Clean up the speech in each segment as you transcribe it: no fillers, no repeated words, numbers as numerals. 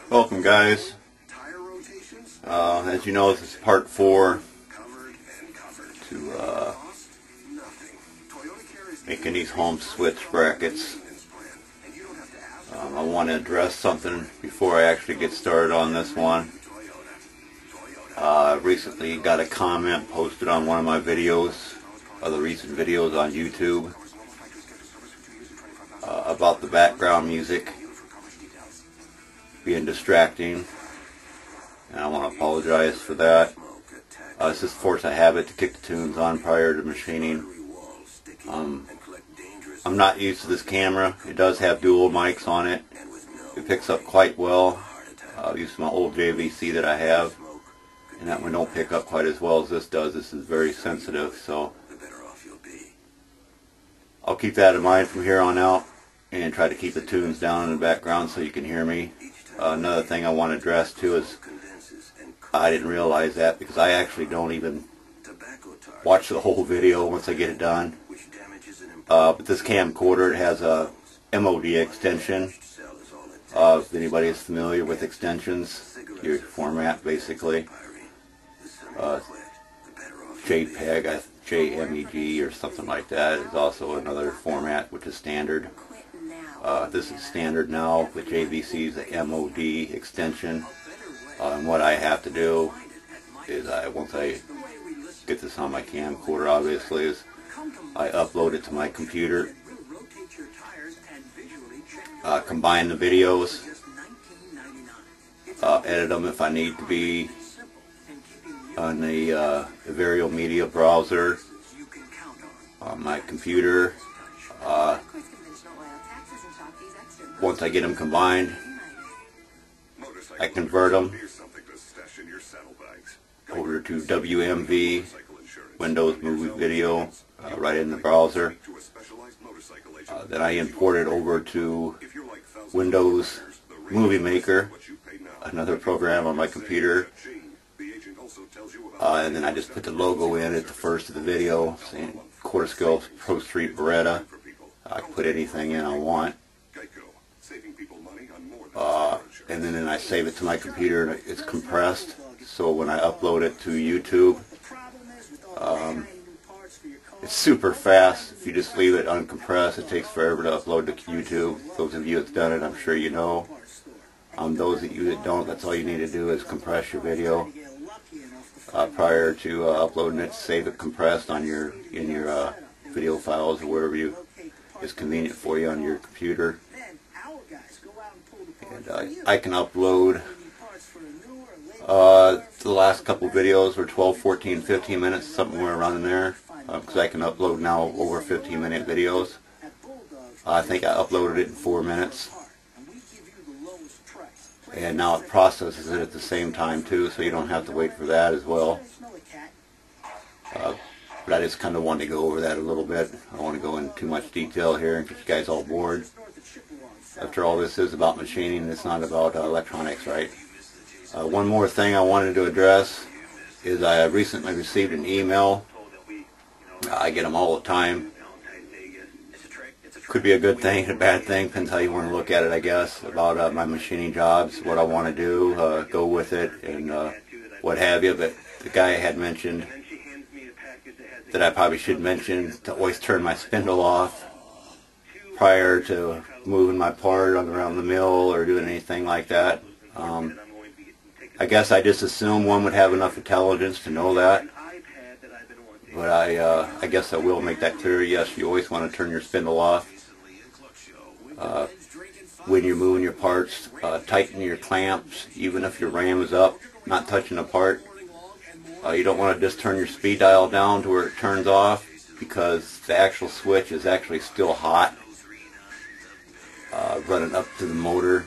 Welcome, guys. As you know, this is part 4 to making these home switch brackets. I want to address something before I actually get started on this one. I recently got a comment posted on one of my videos, other recent videos on YouTube, about the background music being distracting, and I want to apologize for that. It's just force of habit to kick the tunes on prior to machining. I'm not used to this camera. It does have dual mics on it. It picks up quite well. I'll use my old JVC that I have, and that one don't pick up quite as well as this does. This is very sensitive, so I'll keep that in mind from here on out and try to keep the tunes down in the background so you can hear me. Another thing I want to address too is I didn't realize that because I actually don't even watch the whole video once I get it done. But this camcorder, it has a MOD extension. If anybody is familiar with extensions, your format basically. JPEG, JMEG or something like that is also another format which is standard. This is standard now with JVC's MOD extension. And what I have to do is once I get this on my camcorder, obviously, is I upload it to my computer, combine the videos, edit them if I need to be on the Vario Media browser on my computer. Once I get them combined, I convert them over to WMV, Windows Movie Video, right in the browser. Then I import it over to Windows Movie Maker, another program on my computer. And then I just put the logo in at the first of the video, saying quarter scale Pro Street Beretta. I can put anything in I want. And then I save it to my computer and it's compressed, so when I upload it to YouTube, it's super fast. If you just leave it uncompressed, it takes forever to upload to YouTube. Those of you that's done it, I'm sure you know. Those of you that don't, that's all you need to do is compress your video prior to uploading it. Save it compressed on your video files or wherever is convenient for you on your computer. And I can upload the last couple videos were 12, 14, 15 minutes, somewhere around in there, because I can upload now over 15-minute videos. I think I uploaded it in 4 minutes, and now it processes it at the same time too, so you don't have to wait for that as well. But I just kind of wanted to go over that a little bit. I don't want to go into too much detail here and get you guys all bored. After all, this is about machining, it's not about electronics, right? One more thing I wanted to address is I recently received an email. I get them all the time. Could be a good thing, a bad thing, depends how you want to look at it, I guess, about my machining jobs, what I want to do, go with it, and what have you. But the guy had mentioned that I probably should mention to always turn my spindle off prior to moving my part around the mill or doing anything like that. I guess I just assume one would have enough intelligence to know that, but I guess I will make that clear. Yes, you always want to turn your spindle off when you're moving your parts. Tighten your clamps, even if your ram is up, not touching the part. You don't want to just turn your speed dial down to where it turns off, because the actual switch is actually still hot, running up to the motor.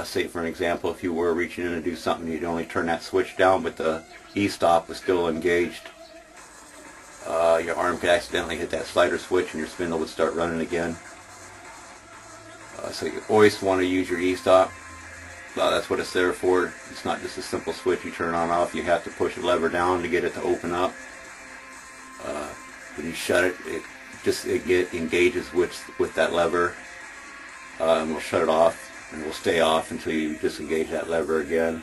Say for an example, if you were reaching in to do something, you'd only turn that switch down, but the E-stop was still engaged. Your arm could accidentally hit that slider switch and your spindle would start running again. So you always want to use your E-stop. That's what it's there for. It's not just a simple switch you turn on off. You have to push a lever down to get it to open up. When you shut it, it engages with that lever. and we'll shut it off, and we'll stay off until you disengage that lever again.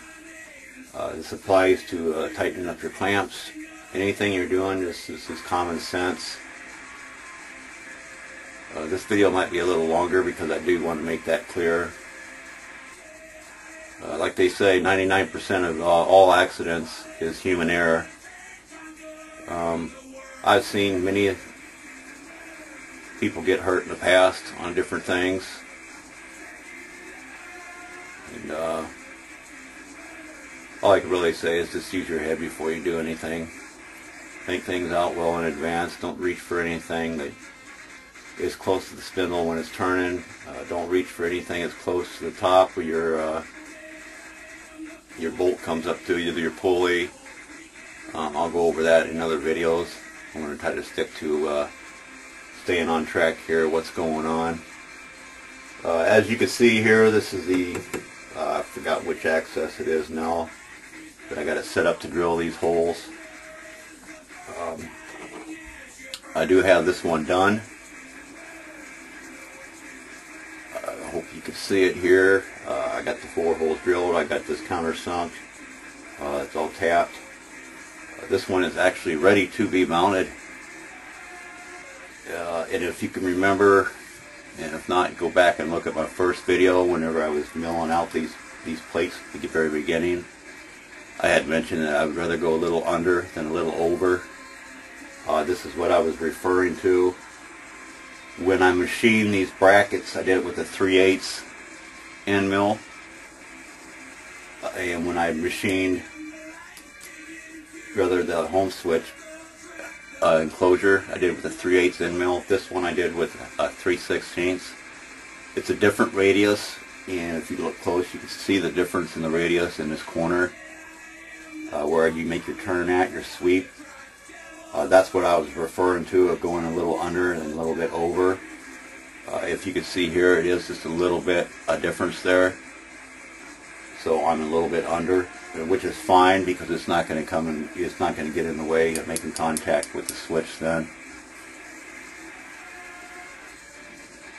This applies to tightening up your clamps. Anything you're doing, this is common sense. This video might be a little longer because I do want to make that clear. Like they say, 99% of all accidents is human error. I've seen many people get hurt in the past on different things. And all I can really say is just use your head before you do anything. Think things out well in advance. Don't reach for anything that is close to the spindle when it's turning. Don't reach for anything that's close to the top where your bolt comes up to, either your pulley. I'll go over that in other videos. I'm going to try to stick to staying on track here, what's going on. As you can see here, this is the, I forgot which access it is now, but I got it set up to drill these holes. I do have this one done. I hope you can see it here. I got the 4 holes drilled. I got this countersunk. It's all tapped. This one is actually ready to be mounted. And if you can remember, and if not, go back and look at my first video whenever I was milling out these plates at the very beginning. I had mentioned that I would rather go a little under than a little over. This is what I was referring to. When I machined these brackets, I did it with a 3/8 end mill. And when I machined the home switch enclosure, I did it with a 3/8 end mill. This one I did with a 3/16. It's a different radius, and if you look close you can see the difference in the radius in this corner where you make your turn at, your sweep. That's what I was referring to, of going a little under and a little bit over. If you can see here, it is just a little bit a difference there. So I'm a little bit under, which is fine because it's not going to come in, it's not going to get in the way of making contact with the switch then.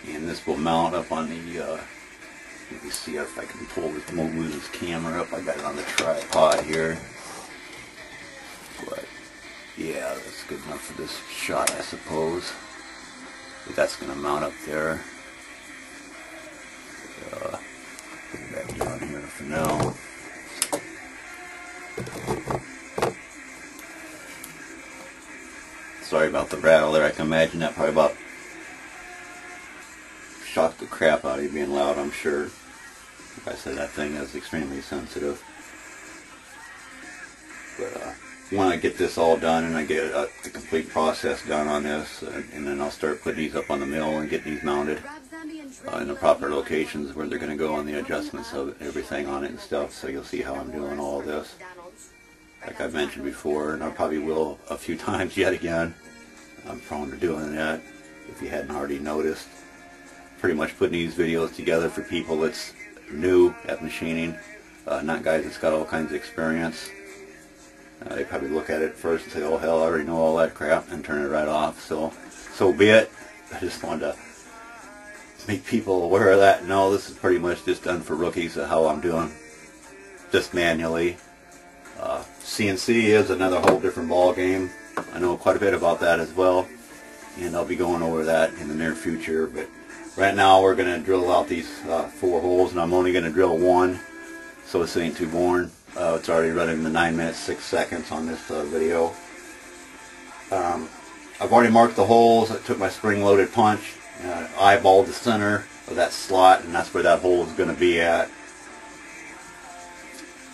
And this will mount up on the, let me see if I can pull this, move this camera up. I got it on the tripod here. But yeah, that's good enough for this shot, I suppose. But that's going to mount up there. Put it back down here for now. Sorry about the rattle there. I can imagine that probably about shocked the crap out of you being loud, I'm sure. Like I said, that thing is extremely sensitive. But when I get this all done and I get the complete process done on this, and then I'll start putting these up on the mill and getting these mounted in the proper locations where they're going to go on the adjustments of everything on it and stuff. So you'll see how I'm doing all this. Like I've mentioned before, and I probably will a few times yet again. I'm prone to doing that, if you hadn't already noticed. Pretty much putting these videos together for people that's new at machining, not guys that's got all kinds of experience. They probably look at it first and say, oh hell, I already know all that crap, and turn it right off. So be it. I just wanted to make people aware of that. No, this is pretty much just done for rookies, how I'm doing, just manually. CNC is another whole different ball game. I know quite a bit about that as well, and I'll be going over that in the near future. But right now we're going to drill out these 4 holes, and I'm only going to drill 1, so this ain't too boring. It's already running the 9 minutes 6 seconds on this video. I've already marked the holes. I took my spring-loaded punch, eyeballed the center of that slot, and that's where that hole is going to be at.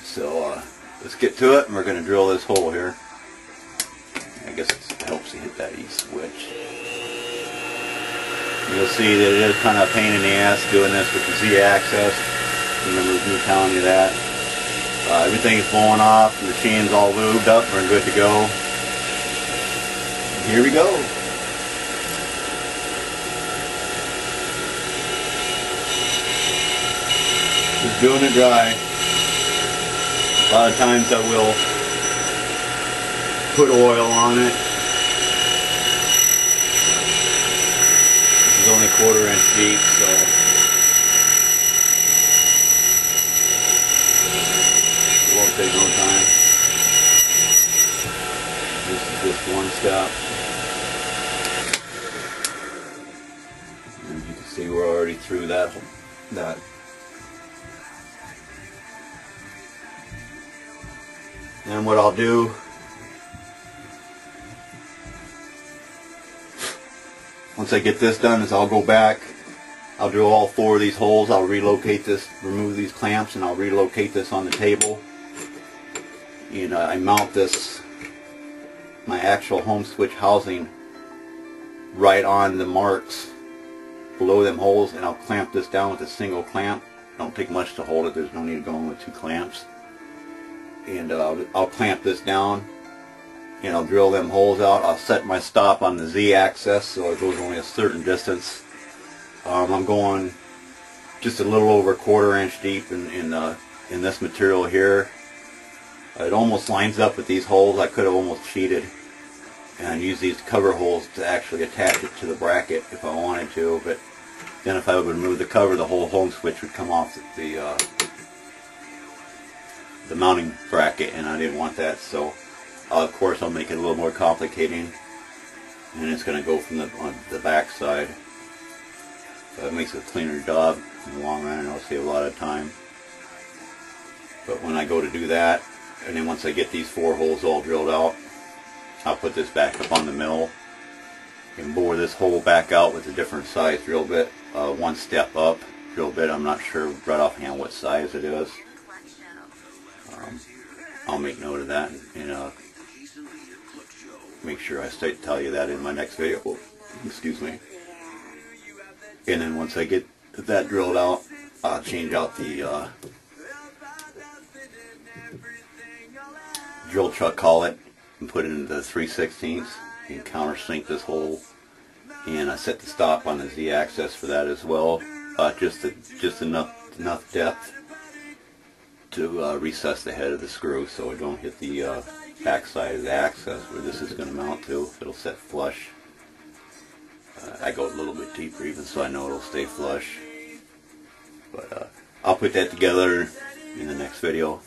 So let's get to it, and we're going to drill this hole here. I guess it helps to hit that E-switch. You'll see that it is kind of a pain in the ass doing this with the Z-axis. Remember me telling you that. Everything's blowing off, the machine's all lubed up, we're good to go. Here we go. Just doing it dry. A lot of times I will put oil on it. This is only 1/4 inch deep, so one step. And you can see we're already through that. And what I'll do, once I get this done, is I'll go back, I'll drill all 4 of these holes, I'll relocate this, remove these clamps, and I'll relocate this on the table. And I mount this, my actual home switch housing, right on the marks below them holes, and I'll clamp this down with a single clamp. Don't take much to hold it, there's no need to go in with 2 clamps. And I'll clamp this down, and I'll drill them holes out. I'll set my stop on the Z-axis so it goes only a certain distance. I'm going just a little over 1/4 inch deep in this material here. It almost lines up with these holes. I could have almost cheated and used these cover holes to actually attach it to the bracket if I wanted to, but then if I would remove the cover, the whole home switch would come off the mounting bracket, and I didn't want that. So of course I'll make it a little more complicating, and it's going to go from on the back side. So it makes a cleaner job in the long run, and I'll save a lot of time. But when I go to do that, and then once I get these 4 holes all drilled out, I'll put this back up on the mill and bore this hole back out with a different size drill bit, 1 step up drill bit. I'm not sure right offhand what size it is. I'll make note of that and make sure I tell you that in my next video. Oh, excuse me. And then once I get that drilled out, I'll change out the drill chuck collet and put it into 3/16 and countersink this hole. And I set the stop on the Z-axis for that as well, just enough depth to recess the head of the screw so it don't hit the back side of the axis where this is going to mount to. It'll set flush. I go a little bit deeper even so I know it'll stay flush. But I'll put that together in the next video.